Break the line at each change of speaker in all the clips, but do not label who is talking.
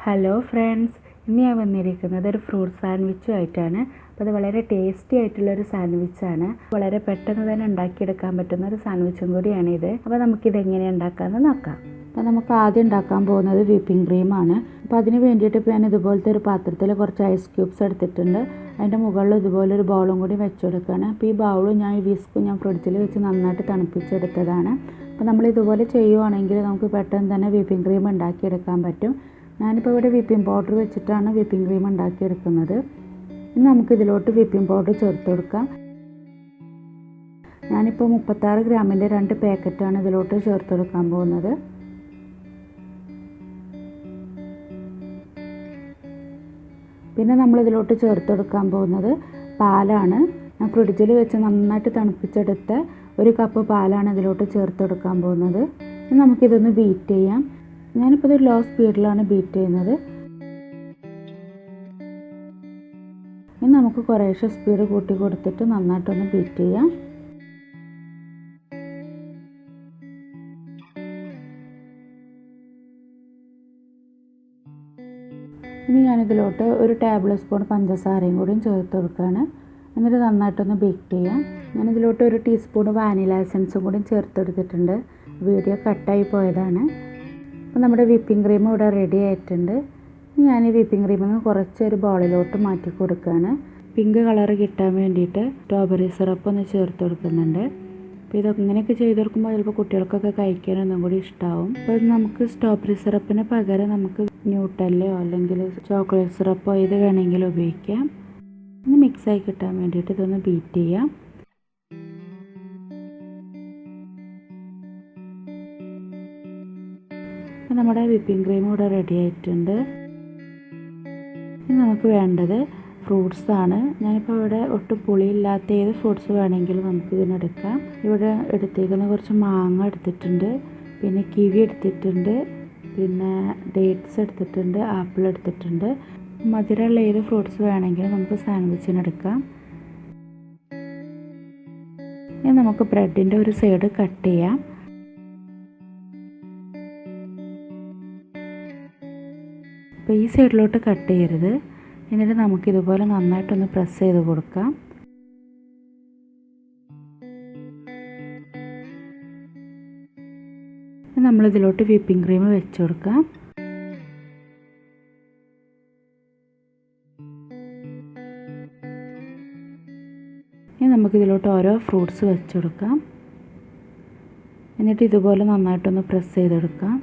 Hello friends, ഇന്ന് ഞാൻ വന്നിരിക്കുന്നത് ഒരു ഫ്രൂട്ട് സാൻഡ്വിച്ചുമായിട്ടാണ്. അപ്പോൾ അത് വളരെ ടേസ്റ്റി ആയിട്ടുള്ളൊരു സാൻഡ്വിച്ചാണ്. വളരെ പെട്ടെന്ന് തന്നെ ഉണ്ടാക്കിയെടുക്കാൻ പറ്റുന്ന ഒരു സാൻഡ്വിച്ചും കൂടിയാണിത്. അപ്പോൾ നമുക്കിത് എങ്ങനെയാണ് ഉണ്ടാക്കാമെന്ന് നോക്കാം. അപ്പോൾ നമുക്ക് ആദ്യം ഉണ്ടാക്കാൻ പോകുന്നത് വിപ്പിംഗ് ക്രീമാണ്. അപ്പോൾ അതിന് വേണ്ടിയിട്ട് ഇപ്പോൾ ഞാൻ ഇതുപോലത്തെ ഒരു പാത്രത്തിൽ കുറച്ച് ഐസ് ക്യൂബ്സ് എടുത്തിട്ടുണ്ട്. അതിൻ്റെ മുകളിൽ ഇതുപോലൊരു ബൗളും കൂടി വെച്ചെടുക്കുകയാണ്. അപ്പോൾ ഈ ബൗളും ഈ വിസ്കും ഞാൻ ഫ്രിഡ്ജിൽ വെച്ച് നന്നായിട്ട് തണുപ്പിച്ചെടുത്തതാണ്. അപ്പോൾ നമ്മൾ ഇതുപോലെ ചെയ്യുവാണെങ്കിൽ നമുക്ക് പെട്ടെന്ന് തന്നെ വിപ്പിംഗ് ക്രീം ഉണ്ടാക്കിയെടുക്കാൻ പറ്റും. ഞാനിപ്പോൾ ഇവിടെ വിപ്പിംഗ് പൗഡർ വെച്ചിട്ടാണ് വിപ്പിംഗ് ക്രീം ഉണ്ടാക്കിയെടുക്കുന്നത്. ഇനി നമുക്കിതിലോട്ട് വിപ്പിംഗ് പൗഡർ ചേർത്ത് കൊടുക്കാം. ഞാനിപ്പോൾ 36 ഗ്രാമിൻ്റെ 2 പാക്കറ്റാണ് ഇതിലോട്ട് ചേർത്ത് കൊടുക്കാൻ പോകുന്നത്. പിന്നെ നമ്മളിതിലോട്ട് ചേർത്ത് കൊടുക്കാൻ പോകുന്നത് പാലാണ്. ഞാൻ ഫ്രിഡ്ജിൽ വെച്ച് നന്നായിട്ട് തണുപ്പിച്ചെടുത്ത 1 കപ്പ് പാലാണ് ഇതിലോട്ട് ചേർത്ത് കൊടുക്കാൻ പോകുന്നത്. ഇനി നമുക്കിതൊന്ന് ബീറ്റ് ചെയ്യാം. ഞാനിപ്പോൾ ഇത് ലോ സ്പീഡിലാണ് ബീറ്റ് ചെയ്യുന്നത്. ഇനി നമുക്ക് കുറേശ്ശെ സ്പീഡ് കൂട്ടി കൊടുത്തിട്ട് നന്നായിട്ടൊന്ന് ബീറ്റ് ചെയ്യാം. ഇനി ഞാനിതിലോട്ട് 1 ടേബിൾ സ്പൂൺ പഞ്ചസാരയും കൂടിയും ചേർത്ത് കൊടുക്കുകയാണ്. എന്നിട്ട് നന്നായിട്ടൊന്ന് ബീറ്റ് ചെയ്യാം. ഞാനിതിലോട്ട് 1 ടീസ്പൂൺ വാനില എസൻസും കൂടി ചേർത്തെടുത്തിട്ടുണ്ട്. വീഡിയോ കട്ടായി പോയതാണ്. അപ്പോൾ നമ്മുടെ വിപ്പിംഗ് ക്രീം ഇവിടെ റെഡി ആയിട്ടുണ്ട്. ഞാൻ ഈ വിപ്പിംഗ് ക്രീമിൽ നിന്ന് കുറച്ചൊരു ബൗളിലോട്ട് മാറ്റി കൊടുക്കുകയാണ്. പിങ്ക് കളർ കിട്ടാൻ വേണ്ടിയിട്ട് സ്ട്രോബെറി സിറപ്പ് ഒന്ന് ചേർത്ത് കൊടുക്കുന്നുണ്ട്. അപ്പോൾ ഇങ്ങനെയൊക്കെ ചെയ്ത് കൊടുക്കുമ്പോൾ ചിലപ്പോൾ കുട്ടികൾക്കൊക്കെ കഴിക്കാനൊന്നും കൂടി ഇഷ്ടമാവും. അപ്പോൾ നമുക്ക് സ്ട്രോബെറി സിറപ്പിന് പകരം നമുക്ക് ന്യൂട്ടല്ലയോ അല്ലെങ്കിൽ ചോക്ലേറ്റ് സിറപ്പോ ഇത് വേണമെങ്കിൽ ഉപയോഗിക്കാം. ഒന്ന് മിക്സായി കിട്ടാൻ വേണ്ടിയിട്ട് ഇതൊന്ന് ബീറ്റ് ചെയ്യാം. നമ്മുടെ വിപ്പിംഗ് ക്രീം ഇവിടെ റെഡി ആയിട്ടുണ്ട്. ഇനി നമുക്ക് വേണ്ടത് ഫ്രൂട്ട്സാണ്. ഞാനിപ്പോൾ ഇവിടെ ഒട്ടും പുളിയില്ലാത്ത ഏത് ഫ്രൂട്ട്സ് വേണമെങ്കിലും നമുക്കിതിനെടുക്കാം. ഇവിടെ എടുത്തേക്കുന്ന കുറച്ച് മാങ്ങ എടുത്തിട്ടുണ്ട്, പിന്നെ കിവി എടുത്തിട്ടുണ്ട്, പിന്നെ ഡേറ്റ്സ് എടുത്തിട്ടുണ്ട്, ആപ്പിൾ എടുത്തിട്ടുണ്ട്. മധുരമുള്ള ഏത് ഫ്രൂട്ട്സ് വേണമെങ്കിലും നമുക്ക് സാൻഡ്വിച്ചിനെടുക്കാം. ഇനി നമുക്ക് ബ്രെഡിൻ്റെ ഒരു സൈഡ് കട്ട് ചെയ്യാം. അപ്പോൾ ഈ സൈഡിലോട്ട് കട്ട് ചെയ്യരുത്. എന്നിട്ട് നമുക്കിതുപോലെ നന്നായിട്ടൊന്ന് പ്രസ് ചെയ്ത് കൊടുക്കാം. നമ്മളിതിലോട്ട് വിപ്പിംഗ് ക്രീം വെച്ച് കൊടുക്കാം. ഇനി നമുക്കിതിലോട്ട് ഓരോ ഫ്രൂട്ട്സ് വെച്ച് കൊടുക്കാം. എന്നിട്ട് ഇതുപോലെ നന്നായിട്ടൊന്ന് പ്രസ് ചെയ്തെടുക്കാം.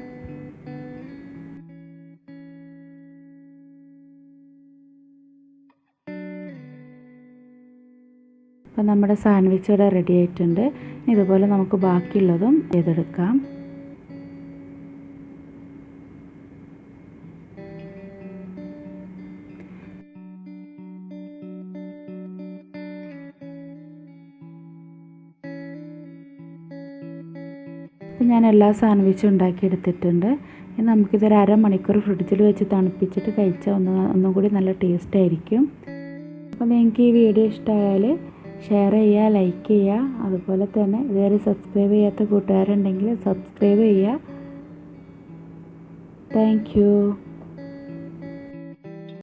അപ്പോൾ നമ്മുടെ സാൻഡ്വിച്ച് ഇവിടെ റെഡി ആയിട്ടുണ്ട്. ഇതുപോലെ നമുക്ക് ബാക്കിയുള്ളതും ചെയ്തെടുക്കാം. അപ്പോൾ ഞാൻ എല്ലാ സാൻഡ്വിച്ചും ഉണ്ടാക്കിയെടുത്തിട്ടുണ്ട്. ഇനി നമുക്കിതൊരു അരമണിക്കൂർ ഫ്രിഡ്ജിൽ വെച്ച് തണുപ്പിച്ചിട്ട് കഴിച്ചാൽ ഒന്നും കൂടി നല്ല ടേസ്റ്റ് ആയിരിക്കും. അപ്പോൾ നിങ്ങൾക്ക് ഈ വീഡിയോ ഇഷ്ടമായാൽ ഷെയർ ചെയ്യുക, ലൈക്ക് ചെയ്യുക. അതുപോലെ തന്നെ ഇതുവരെ സബ്സ്ക്രൈബ് ചെയ്യാത്ത കൂട്ടുകാരുണ്ടെങ്കിൽ സബ്സ്ക്രൈബ് ചെയ്യുക. Thank you.